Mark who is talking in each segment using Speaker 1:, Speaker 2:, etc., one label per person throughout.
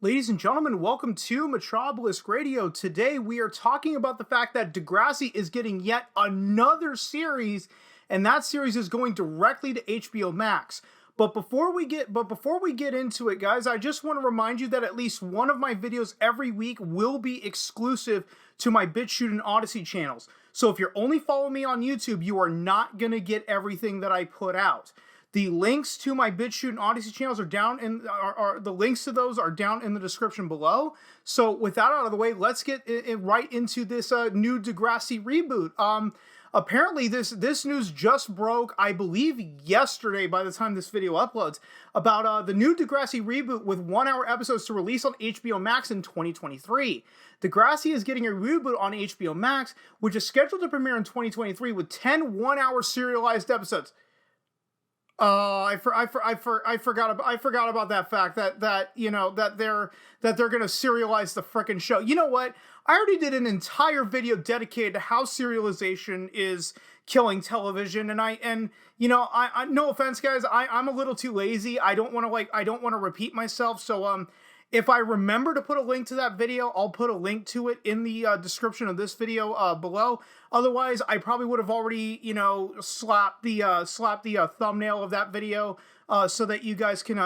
Speaker 1: Ladies and gentlemen, welcome to Metropolis Radio. Today we are talking about the fact that Degrassi is getting yet another series, and that series is going directly to HBO Max. But before we get into it, guys, I just want to remind you that at least one of my videos every week will be exclusive to my BitChute and Odyssey channels. So if you're only following me on YouTube, you are not going to get everything that I put out. The links to my BitChute and Odyssey channels are down in the links to those are down in the description below. So with that out of the way, let's get right into this new Degrassi reboot. Apparently this news just broke, I believe yesterday by the time this video uploads, about the new Degrassi reboot with 1-hour episodes to release on HBO Max in 2023. Degrassi is getting a reboot on HBO Max, which is scheduled to premiere in 2023 with 10 1-hour serialized episodes. I forgot about that fact that they're gonna serialize the frickin' show. You know what? I already did an entire video dedicated to how serialization is killing television, and I no offense, guys, I'm a little too lazy. I don't want to repeat myself. So if I remember to put a link to that video, I'll put a link to it in the description of this video below. Otherwise, I probably would have already, slapped the thumbnail of that video so that you guys can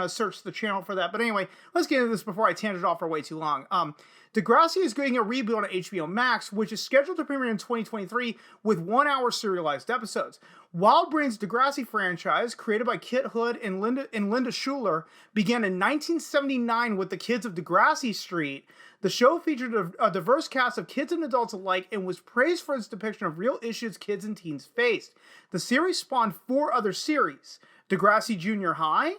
Speaker 1: search the channel for that. But anyway, let's get into this before I tangent off for way too long. Degrassi is getting a reboot on HBO Max, which is scheduled to premiere in 2023 with 1-hour serialized episodes. WildBrain's Degrassi franchise, created by Kit Hood and Linda Schuler, began in 1979 with the kids of Degrassi Street. The show featured a diverse cast of kids and adults alike and was praised for its depiction of real issues kids and teens faced. The series spawned 4 other series: Degrassi Junior High,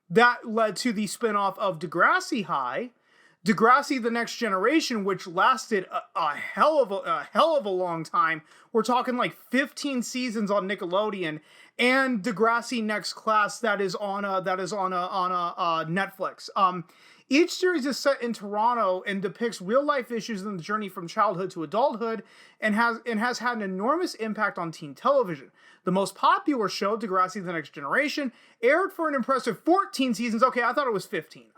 Speaker 1: that led to the spinoff of Degrassi High, Degrassi: The Next Generation, which lasted a hell of a long time. We're talking like 15 seasons on Nickelodeon, and Degrassi Next Class that is on Netflix. Each series is set in Toronto and depicts real life issues in the journey from childhood to adulthood, and has had an enormous impact on teen television. The most popular show, Degrassi: The Next Generation, aired for an impressive 14 seasons. Okay, I thought it was 15.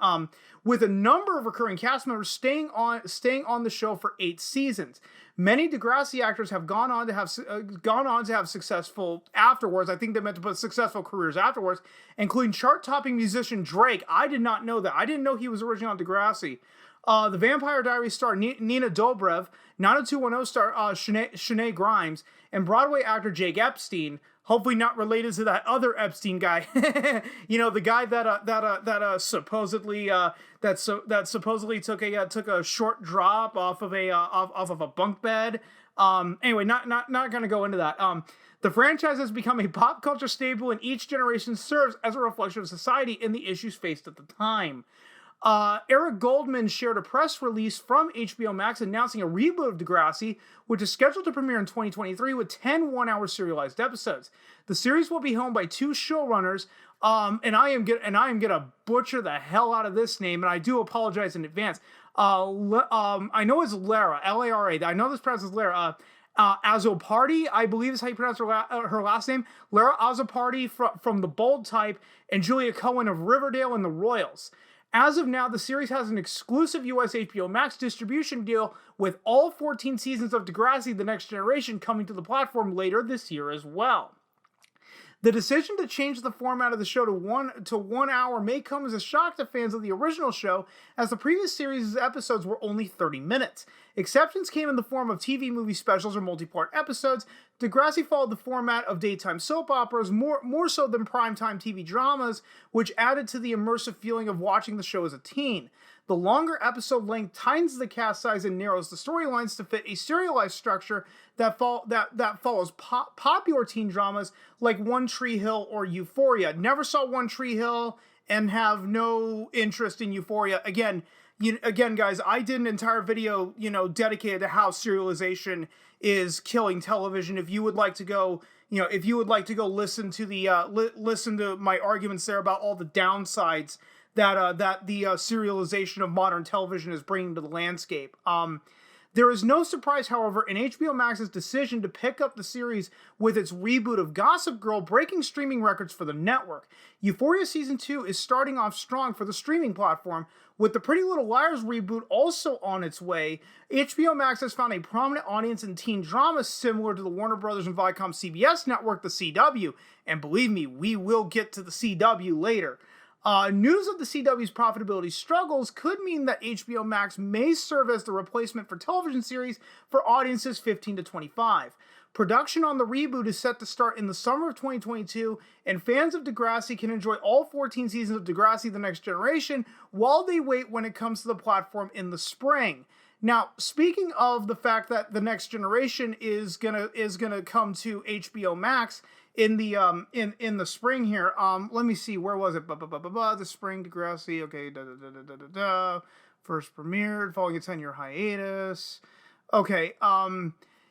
Speaker 1: With a number of recurring cast members staying on the show for 8 seasons. Many Degrassi actors have gone on to have successful afterwards. I think they meant to put successful careers afterwards, including chart-topping musician Drake. I did not know that. I didn't know he was originally on Degrassi. The Vampire Diaries star Nina Dobrev, 90210 star Shanae Grimes, and Broadway actor Jake Epstein. Hopefully not related to that other Epstein guy. The guy that supposedly took a short drop off of a bunk bed. Anyway, not gonna go into that. The franchise has become a pop culture staple, and each generation serves as a reflection of society and the issues faced at the time. Eric Goldman shared a press release from HBO Max announcing a reboot of Degrassi, which is scheduled to premiere in 2023 with 10 1-hour serialized episodes. The series will be helmed by 2 showrunners, and I am gonna butcher the hell out of this name, and I do apologize in advance. I know it's Lara, Lara. I know this pronounced as Lara. Azopardi, I believe is how you pronounce her last name. Lara Azopardi from The Bold Type, and Julia Cohen of Riverdale and The Royals. As of now, the series has an exclusive US HBO Max distribution deal, with all 14 seasons of Degrassi: The Next Generation coming to the platform later this year as well. The decision to change the format of the show to 1 hour may come as a shock to fans of the original show, as the previous series' episodes were only 30 minutes. Exceptions came in the form of TV movie specials or multi-part episodes. Degrassi followed the format of daytime soap operas more so than primetime TV dramas, which added to the immersive feeling of watching the show as a teen. The longer episode length tightens the cast size and narrows the storylines to fit a serialized structure that follows popular teen dramas like One Tree Hill or Euphoria. Never saw One Tree Hill and have no interest in Euphoria. Again, guys, I did an entire video, dedicated to how serialization is killing television. If you would like to go, listen to listen to my arguments there about all the downsides that the serialization of modern television is bringing to the landscape. There is no surprise, however, in HBO Max's decision to pick up the series with its reboot of Gossip Girl, breaking streaming records for the network. Euphoria Season 2 is starting off strong for the streaming platform, with the Pretty Little Liars reboot also on its way. HBO Max has found a prominent audience in teen drama similar to the Warner Brothers and Viacom CBS network, the CW, and believe me, we will get to the CW later. News of the CW's profitability struggles could mean that HBO Max may serve as the replacement for television series for audiences 15 to 25. Production on the reboot is set to start in the summer of 2022, and fans of Degrassi can enjoy all 14 seasons of Degrassi: The Next Generation while they wait when it comes to the platform in the spring. Now, speaking of the fact that The Next Generation is gonna come to HBO Max in the spring here. Let me see, where was it? The spring, Degrassi. Okay, first premiered following a 10-year hiatus. Okay,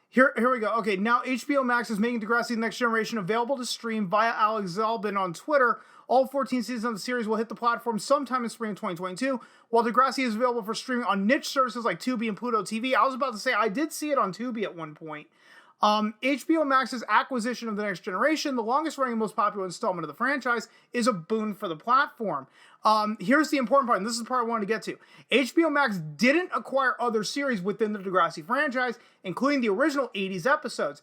Speaker 1: here we go. Okay, now HBO Max is making Degrassi: The Next Generation available to stream via Alex Zalbin on Twitter. All 14 seasons of the series will hit the platform sometime in spring of 2022, while Degrassi is available for streaming on niche services like Tubi and Pluto TV. I was about to say, I did see it on Tubi at one point. HBO Max's acquisition of The Next Generation, the longest running and most popular installment of the franchise, is a boon for the platform. Here's the important part, and this is the part I wanted to get to. HBO Max didn't acquire other series within the Degrassi franchise, including the original 80s episodes.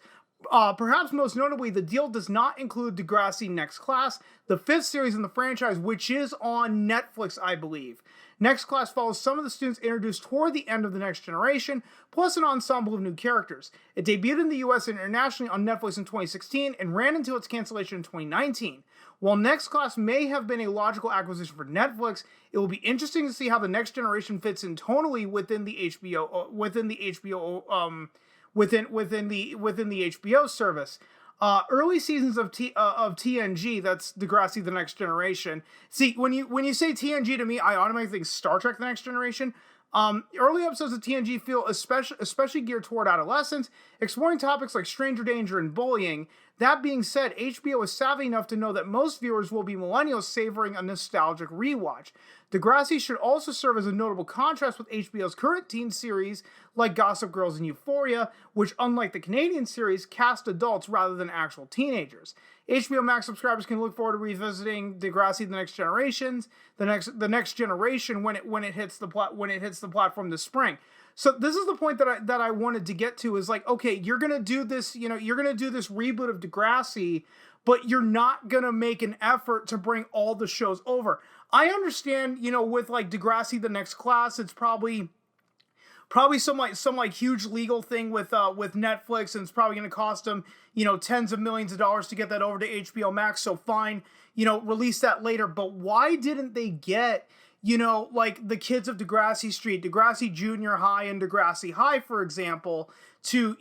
Speaker 1: Perhaps most notably, the deal does not include Degrassi Next Class, the 5th series in the franchise, which is on Netflix, I believe. Next Class follows some of the students introduced toward the end of The Next Generation, plus an ensemble of new characters. It debuted in the US and internationally on Netflix in 2016 and ran into its cancellation in 2019. While Next Class may have been a logical acquisition for Netflix, it will be interesting to see how The Next Generation fits in tonally within the HBO service. Early seasons of TNG, that's Degrassi: The Next Generation. See, when you say TNG to me, I automatically think Star Trek: The Next Generation. Early episodes of TNG feel especially geared toward adolescents, exploring topics like stranger danger and bullying. That being said, HBO is savvy enough to know that most viewers will be millennials savoring a nostalgic rewatch. Degrassi should also serve as a notable contrast with HBO's current teen series like Gossip Girls and Euphoria, which, unlike the Canadian series, cast adults rather than actual teenagers. HBO Max subscribers can look forward to revisiting Degrassi: The Next Generation, the next generation when it hits the platform this spring. So this is the point that I wanted to get to, is like, okay, you're gonna do this reboot of Degrassi, but you're not gonna make an effort to bring all the shows over. I understand, with like Degrassi: The Next Class, it's probably some huge legal thing with Netflix, and it's probably going to cost them, tens of millions of dollars to get that over to HBO Max. So fine, release that later. But why didn't they get, like the kids of Degrassi Street, Degrassi Junior High and Degrassi High, for example, to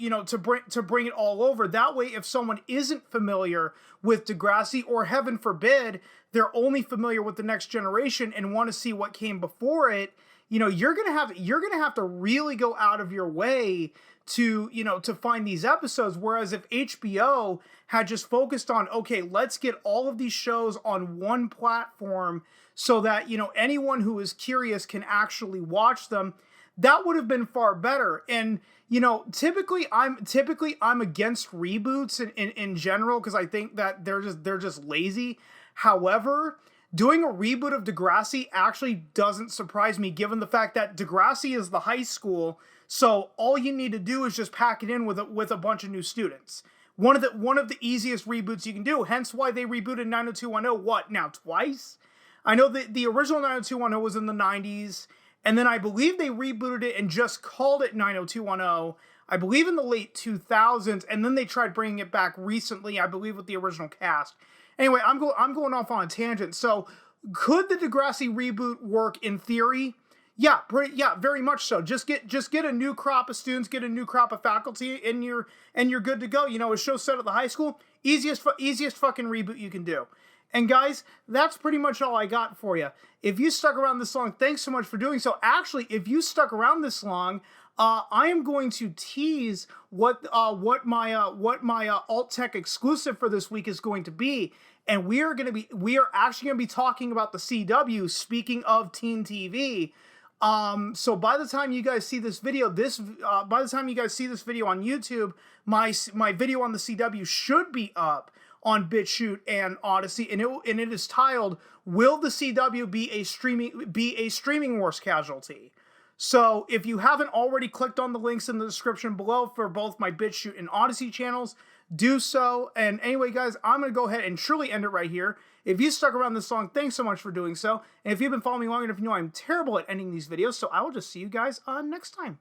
Speaker 1: bring it all over? That way, if someone isn't familiar with Degrassi, or heaven forbid, they're only familiar with The Next Generation and want to see what came before it, you're gonna have to really go out of your way to find these episodes. Whereas if HBO had just focused on, okay, let's get all of these shows on one platform so that anyone who is curious can actually watch them, that would have been far better. And typically I'm against reboots in general, because I think that they're just lazy. However, doing a reboot of Degrassi actually doesn't surprise me, given the fact that Degrassi is the high school, so all you need to do is just pack it in with a bunch of new students. One of the easiest reboots you can do, hence why they rebooted 90210, what, now twice? I know that the original 90210 was in the 90s, and then I believe they rebooted it and just called it 90210, I believe in the late 2000s, and then they tried bringing it back recently, I believe with the original cast. Anyway, I'm going off on a tangent. So, could the Degrassi reboot work in theory? Yeah, very much so. Just get a new crop of students, get a new crop of faculty, and you're good to go. A show set at the high school, easiest fucking reboot you can do. And guys, that's pretty much all I got for you. If you stuck around this long, thanks so much for doing so. Actually, if you stuck around this long, I am going to tease what my alt tech exclusive for this week is going to be, and we are actually going to be talking about the CW. Speaking of teen TV, So by the time you guys see this video, by the time you guys see this video on YouTube, my video on the CW should be up on BitChute and Odyssey, and it is titled "Will the CW be a streaming wars casualty?" So if you haven't already clicked on the links in the description below for both my BitChute and Odyssey channels, do so. And anyway, guys, I'm going to go ahead and truly end it right here. If you stuck around this long, thanks so much for doing so. And if you've been following me long enough, you know I'm terrible at ending these videos, so I will just see you guys next time.